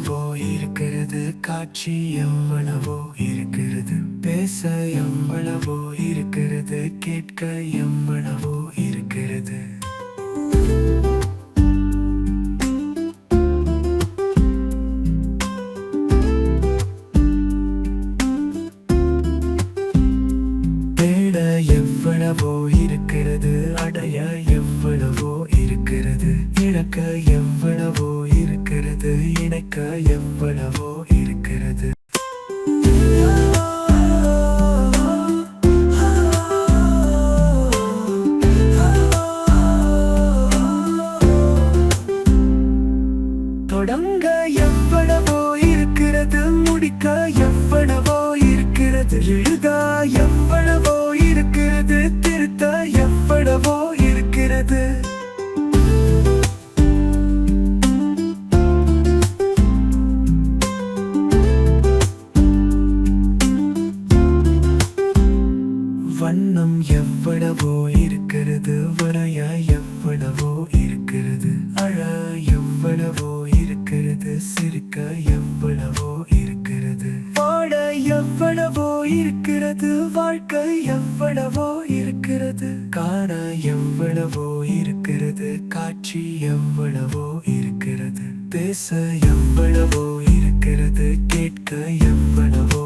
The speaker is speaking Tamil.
எவ்வளவோ இருக்கிறது, காட்சி எவ்வளவோ இருக்கிறது, பேச எவ்வளவோ இருக்கிறது, கேட்க எவ்வளவோ இருக்கிறது. தேட எவ்வளவோ இருக்கிறது, அடைய எவ்வளவோ இருக்கிறது, இழக்க எவ்வளவோ இருக்கிறது, இணைக்க எவ்வளவோ இருக்கிறது. தொடங்க எவ்வளவோ இருக்கிறது, முடிக்க எவ்வளவோ இருக்கிறது, எழுத எவ்வளவோ இருக்கிறது, திருத்த எவ்வளவோ இருக்கிறது. வண்ணம் எவ்வளவோ இருக்கிறது, வரைய எவ்வளவோ இருக்கிறது, அழ எவ்வளவோ இருக்கிறது, சிரிக்க எவ்வளவோ இருக்கிறது, வாழ எவ்வளவோ இருக்கிறது, வாழ்க்கை எவ்வளவோ இருக்கிறது, காண எவ்வளவோ இருக்கிறது, காட்சி எவ்வளவோ இருக்கிறது, பேச எவ்வளவோ இருக்கிறது, கேட்க எவ்வளவோ